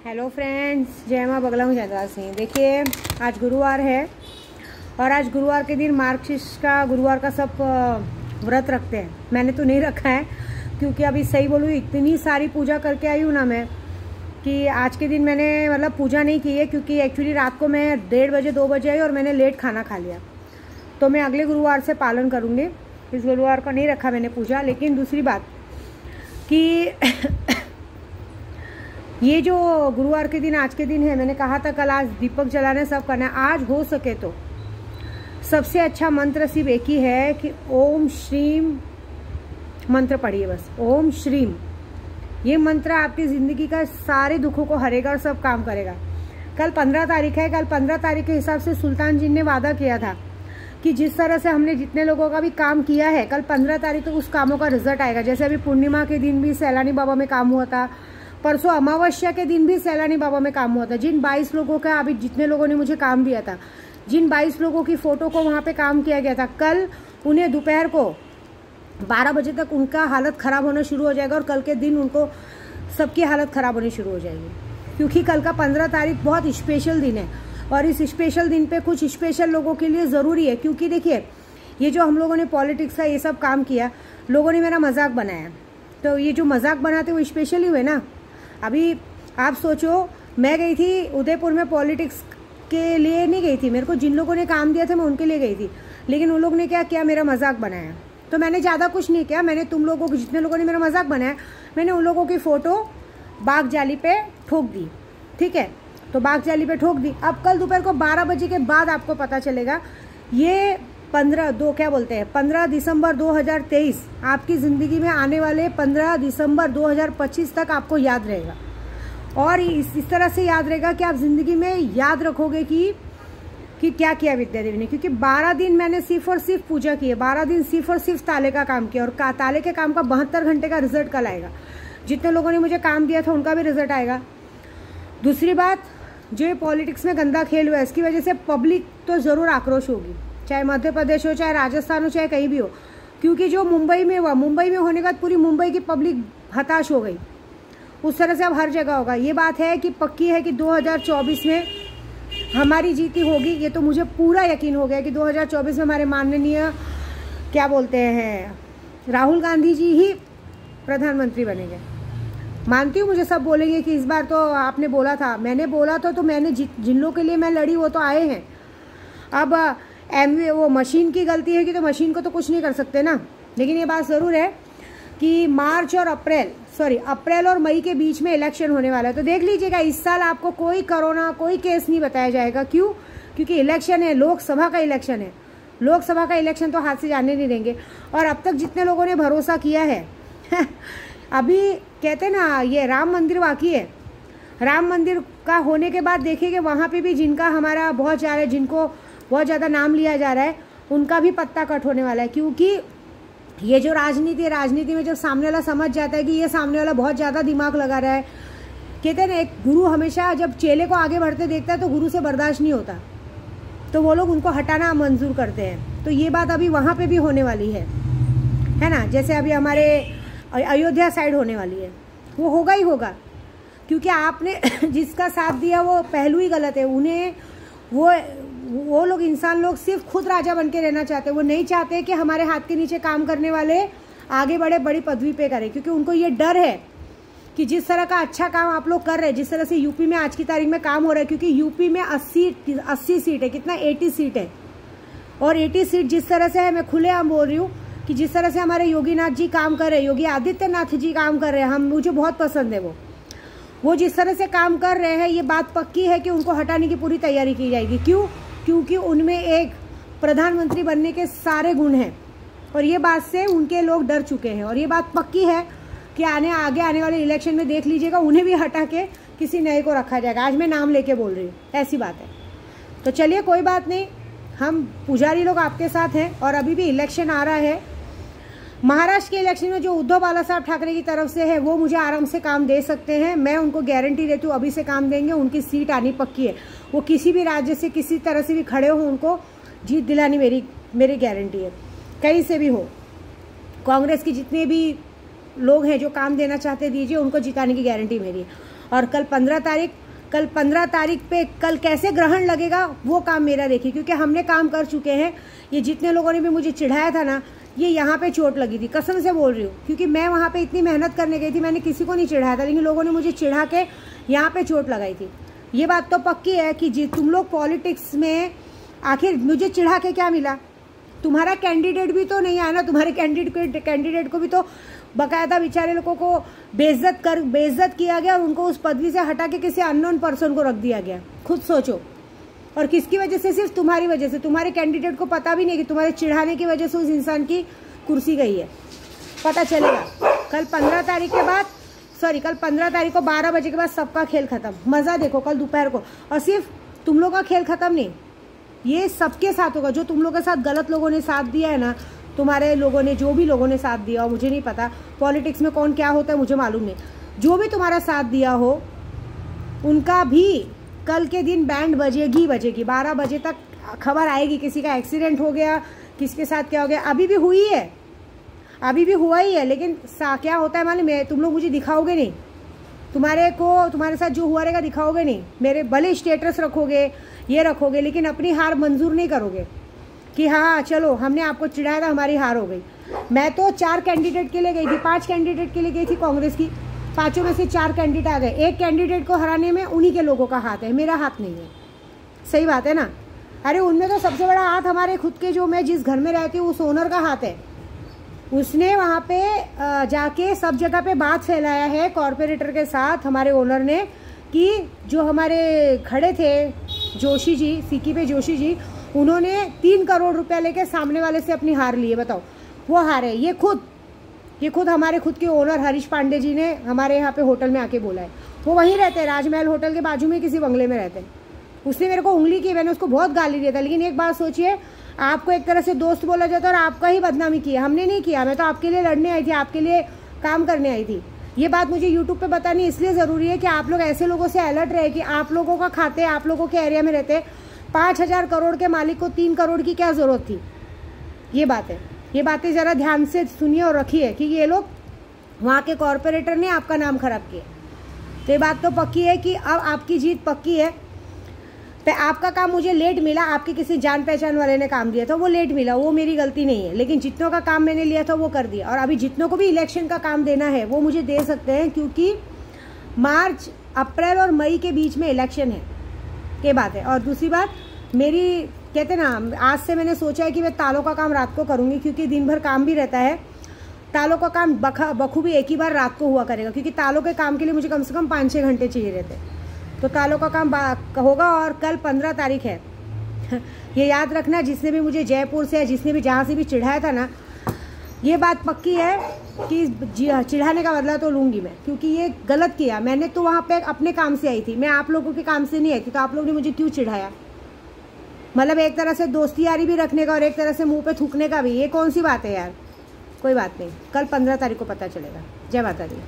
Hello friends, जय माँ बगला हूँ जयदा सिंह। देखिए, आज गुरुवार है और आज गुरुवार के दिन मार्गशीर्ष का गुरुवार का सब व्रत रखते हैं। मैंने तो नहीं रखा है क्योंकि अभी सही बोलूँ इतनी सारी पूजा करके आई हूँ ना मैं कि आज के दिन मैंने मतलब पूजा नहीं की है, क्योंकि एक्चुअली रात को मैं 1:30 बजे 2 बजे आई और मैंने लेट खाना खा लिया। तो मैं अगले गुरुवार से पालन करूँगी। इस गुरुवार को नहीं रखा मैंने पूजा। लेकिन दूसरी बात कि ये जो गुरुवार के दिन आज के दिन है, मैंने कहा था कल आज दीपक जलाने सब करना है। आज हो सके तो सबसे अच्छा मंत्र सिर्फ एक ही है कि ओम श्रीम मंत्र पढ़िए, बस ओम श्रीम। ये मंत्र आपकी ज़िंदगी का सारे दुखों को हरेगा और सब काम करेगा। कल 15 तारीख है। कल 15 तारीख के हिसाब से सुल्तान जी ने वादा किया था कि जिस तरह से हमने जितने लोगों का भी काम किया है, कल 15 तारीख तक उस कामों का रिजल्ट आएगा। जैसे अभी पूर्णिमा के दिन भी सैलानी बाबा में काम हुआ था, परसों अमावस्या के दिन भी सैलानी बाबा में काम हुआ था। जिन 22 लोगों का अभी जितने लोगों ने मुझे काम दिया था, जिन 22 लोगों की फ़ोटो को वहाँ पे काम किया गया था, कल उन्हें दोपहर को 12 बजे तक उनका हालत ख़राब होना शुरू हो जाएगा और कल के दिन उनको सबकी हालत ख़राब होनी शुरू हो जाएगी। क्योंकि कल का 15 तारीख बहुत स्पेशल दिन है और इस स्पेशल दिन पे कुछ स्पेशल लोगों के लिए ज़रूरी है। क्योंकि देखिए, ये जो हम लोगों ने पॉलिटिक्स का ये सब काम किया, लोगों ने मेरा मजाक बनाया, तो ये जो मजाक बनाते वो स्पेशल ही हुए ना। अभी आप सोचो, मैं गई थी उदयपुर में पॉलिटिक्स के लिए नहीं गई थी। मेरे को जिन लोगों ने काम दिया था मैं उनके लिए गई थी, लेकिन उन लोगों ने क्या किया, मेरा मजाक बनाया। तो मैंने ज़्यादा कुछ नहीं किया। मैंने तुम लोगों को, जितने लोगों ने मेरा मजाक बनाया, मैंने उन लोगों की फ़ोटो बाग जाली पे ठोक दी। ठीक है, तो बाग जाली पे ठोक दी। अब कल दोपहर को 12 बजे के बाद आपको पता चलेगा। ये 15 दिसंबर 2023 आपकी ज़िंदगी में आने वाले 15 दिसंबर 2025 तक आपको याद रहेगा। और इस तरह से याद रहेगा कि आप ज़िंदगी में याद रखोगे कि क्या किया विद्या देवी ने। क्योंकि 12 दिन मैंने सिर्फ और सिर्फ पूजा की है, 12 दिन सिर्फ और सिर्फ ताले का काम किया। और ताले के काम का 72 घंटे का रिजल्ट कल आएगा। जितने लोगों ने मुझे काम दिया था उनका भी रिजल्ट आएगा। दूसरी बात, जो पॉलिटिक्स में गंदा खेल हुआ है, इसकी वजह से पब्लिक तो ज़रूर आक्रोश होगी, चाहे मध्य प्रदेश हो, चाहे राजस्थान हो, चाहे कहीं भी हो। क्योंकि जो मुंबई में हुआ, मुंबई में होने के बाद पूरी मुंबई की पब्लिक हताश हो गई। उस तरह से अब हर जगह होगा। ये बात है कि पक्की है कि 2024 में हमारी जीती होगी। ये तो मुझे पूरा यकीन हो गया कि 2024 में हमारे माननीय क्या बोलते हैं राहुल गांधी जी ही प्रधानमंत्री बनेंगे। मानती हूँ, मुझे सब बोलेंगे कि इस बार तो आपने बोला था। मैंने बोला था, तो मैंने जिन लोगों के लिए मैं लड़ी वो तो आए हैं। अब वो मशीन की गलती है कि तो मशीन को तो कुछ नहीं कर सकते ना। लेकिन ये बात ज़रूर है कि अप्रैल और मई के बीच में इलेक्शन होने वाला है। तो देख लीजिएगा, इस साल आपको कोई कोरोना कोई केस नहीं बताया जाएगा। क्यों? क्योंकि इलेक्शन है, लोकसभा का इलेक्शन है। लोकसभा का इलेक्शन तो हाथ से जाने नहीं देंगे। और अब तक जितने लोगों ने भरोसा किया है अभी कहते हैं ना, ये राम मंदिर बाकी है। राम मंदिर का होने के बाद देखिए वहाँ पे भी जिनका हमारा बहुत जा रहा है, जिनको बहुत ज़्यादा नाम लिया जा रहा है, उनका भी पत्ता कट होने वाला है। क्योंकि ये जो राजनीति है, राजनीति में जब सामने वाला समझ जाता है कि ये सामने वाला बहुत ज़्यादा दिमाग लगा रहा है, कहते हैं ना, एक गुरु हमेशा जब चेले को आगे बढ़ते देखता है तो गुरु से बर्दाश्त नहीं होता, तो वो लोग उनको हटाना मंजूर करते हैं। तो ये बात अभी वहाँ पर भी होने वाली है ना। जैसे अभी हमारे अयोध्या साइड होने वाली है, वो होगा ही होगा। क्योंकि आपने जिसका साथ दिया वो पहलू ही गलत है। उन्हें वो लोग, इंसान लोग सिर्फ खुद राजा बन के रहना चाहते हैं। वो नहीं चाहते कि हमारे हाथ के नीचे काम करने वाले आगे बढ़े, बड़ी पदवी पे करें। क्योंकि उनको ये डर है कि जिस तरह का अच्छा काम आप लोग कर रहे हैं, जिस तरह से यूपी में आज की तारीख में काम हो रहा है, क्योंकि यूपी में 80 सीट है, कितना 80 सीट है। और 80 सीट जिस तरह से है, मैं खुलेआम बोल रही हूँ कि जिस तरह से हमारे योगीनाथ जी काम कर रहे हैं, योगी आदित्यनाथ जी काम कर रहे हैं, मुझे बहुत पसंद है वो जिस तरह से काम कर रहे हैं, ये बात पक्की है कि उनको हटाने की पूरी तैयारी की जाएगी। क्यों? क्योंकि उनमें एक प्रधानमंत्री बनने के सारे गुण हैं और ये बात से उनके लोग डर चुके हैं। और ये बात पक्की है कि आगे आने वाले इलेक्शन में देख लीजिएगा, उन्हें भी हटा के किसी नए को रखा जाएगा। आज मैं नाम लेके बोल रही हूँ, ऐसी बात है। तो चलिए, कोई बात नहीं, हम पुजारी लोग आपके साथ हैं। और अभी भी इलेक्शन आ रहा है। महाराष्ट्र के इलेक्शन में जो उद्धव बाला साहब ठाकरे की तरफ से है, वो मुझे आराम से काम दे सकते हैं। मैं उनको गारंटी देती हूँ, अभी से काम देंगे, उनकी सीट आनी पक्की है। वो किसी भी राज्य से किसी तरह से भी खड़े हो, उनको जीत दिलानी मेरी गारंटी है, कहीं से भी हो। कांग्रेस की जितने भी लोग हैं जो काम देना चाहते, दीजिए, उनको जिताने की गारंटी मेरी है। और कल 15 तारीख पे कल कैसे ग्रहण लगेगा वो काम मेरा देखिए, क्योंकि हमने काम कर चुके हैं। ये जितने लोगों ने भी मुझे चिढ़ाया था ना, ये यहाँ पे चोट लगी थी, कसम से बोल रही हूँ, क्योंकि मैं वहाँ पे इतनी मेहनत करने गई थी, मैंने किसी को नहीं चिढ़ाया था, लेकिन लोगों ने मुझे चिढ़ा के यहाँ पे चोट लगाई थी। ये बात तो पक्की है कि तुम लोग पॉलिटिक्स में आखिर मुझे चिढ़ा के क्या मिला? तुम्हारा कैंडिडेट भी तो नहीं आया ना, तुम्हारे कैंडिडेट को भी तो बाकायदा बेचारे लोगों को बेइज्जत किया गया और उनको उस पदवी से हटा के किसी अननोन पर्सन को रख दिया गया। खुद सोचो, और किसकी वजह से? सिर्फ तुम्हारी वजह से। तुम्हारे कैंडिडेट को पता भी नहीं कि तुम्हारे चिढ़ाने की वजह से उस इंसान की कुर्सी गई है। पता चलेगा कल 15 तारीख के बाद, कल 15 तारीख को 12 बजे के बाद सबका खेल खत्म। मज़ा देखो कल दोपहर को। और सिर्फ तुम लोग का खेल खत्म नहीं, ये सबके साथ होगा। जो तुम लोग के साथ गलत लोगों ने साथ दिया है ना, तुम्हारे लोगों ने, जो भी लोगों ने साथ दिया हो, मुझे नहीं पता पॉलिटिक्स में कौन क्या होता है, मुझे मालूम नहीं, जो भी तुम्हारा साथ दिया हो उनका भी कल के दिन बैंड बजेगी 12 बजे तक खबर आएगी। किसी का एक्सीडेंट हो गया, किसके साथ क्या हो गया, अभी भी हुई है, अभी भी हुआ ही है, लेकिन क्या होता है मालूम है? तुम लोग मुझे दिखाओगे नहीं, तुम्हारे साथ जो हुआ रहेगा दिखाओगे नहीं। मेरे भले स्टेटस रखोगे, ये रखोगे, लेकिन अपनी हार मंजूर नहीं करोगे कि हाँ चलो हमने आपको चिढ़ाया था, हमारी हार हो गई। मैं तो 4 कैंडिडेट के लिए गई थी, 5 कैंडिडेट के लिए गई थी कांग्रेस की, 5 में से 4 कैंडिडेट आ गए। एक कैंडिडेट को हराने में उन्हीं के लोगों का हाथ है, मेरा हाथ नहीं है। सही बात है ना? अरे उनमें तो सबसे बड़ा हाथ हमारे खुद के, जो मैं जिस घर में रहती हूँ उस ओनर का हाथ है। उसने वहाँ पे जाके सब जगह पे बात फैलाया है कॉरपोरेटर के साथ, हमारे ओनर ने, कि जो हमारे खड़े थे जोशी जी, सीकी पे जोशी जी, उन्होंने 3 करोड़ रुपया लेके सामने वाले से अपनी हार ली है। बताओ, वो हारे। ये खुद हमारे खुद के ओनर हरीश पांडे जी ने हमारे यहाँ पे होटल में आके बोला है। वो वहीं रहते हैं, राजमहल होटल के बाजू में किसी बंगले में रहते हैं। उसने मेरे को उंगली की, मैंने उसको बहुत गाली दिया था, लेकिन एक बात सोचिए, आपको एक तरह से दोस्त बोला जाता है और आपका ही बदनामी किया। हमने नहीं किया, मैं तो आपके लिए लड़ने आई थी, आपके लिए काम करने आई थी। ये बात मुझे यूट्यूब पे बतानी इसलिए ज़रूरी है कि आप लोग ऐसे लोगों से अलर्ट रहे कि आप लोगों का खाते, आप लोगों के एरिया में रहते 5000 करोड़ के मालिक को 3 करोड़ की क्या ज़रूरत थी? ये बातें ज़रा ध्यान से सुनिए और रखिए कि ये लोग, वहाँ के कॉरपोरेटर ने आपका नाम खराब किया। तो ये बात तो पक्की है कि अब आपकी जीत पक्की है। तो आपका काम मुझे लेट मिला, आपके किसी जान पहचान वाले ने काम दिया था, वो लेट मिला, वो मेरी गलती नहीं है, लेकिन जितनों का काम मैंने लिया था वो कर दिया। और अभी जितनों को भी इलेक्शन का काम देना है वो मुझे दे सकते हैं, क्योंकि मार्च, अप्रैल और मई के बीच में इलेक्शन है, ये बात है। और दूसरी बात, मेरी कहते ना, आज से मैंने सोचा है कि मैं तालों का काम रात को करूँगी, क्योंकि दिन भर काम भी रहता है। तालों का काम बखूबी एक ही बार रात को हुआ करेगा, क्योंकि तालों के काम के लिए मुझे कम से कम 5-6 घंटे चाहिए रहते। तो तालों का काम होगा। और कल 15 तारीख है। ये याद रखना, जिसने भी मुझे जयपुर से, जिसने भी जहाँ से भी चिढ़ाया था ना, ये बात पक्की है कि चिढ़ाने का बदला तो लूँगी मैं, क्योंकि ये गलत किया। मैंने तो वहाँ पे अपने काम से आई थी, मैं आप लोगों के काम से नहीं आई थी, तो आप लोगों ने मुझे क्यों चिढ़ाया? मतलब एक तरह से दोस्ती यारी भी रखने का और एक तरह से मुँह पे थूकने का भी, ये कौन सी बात है यार? कोई बात नहीं, कल 15 तारीख को पता चलेगा। जय माता दी।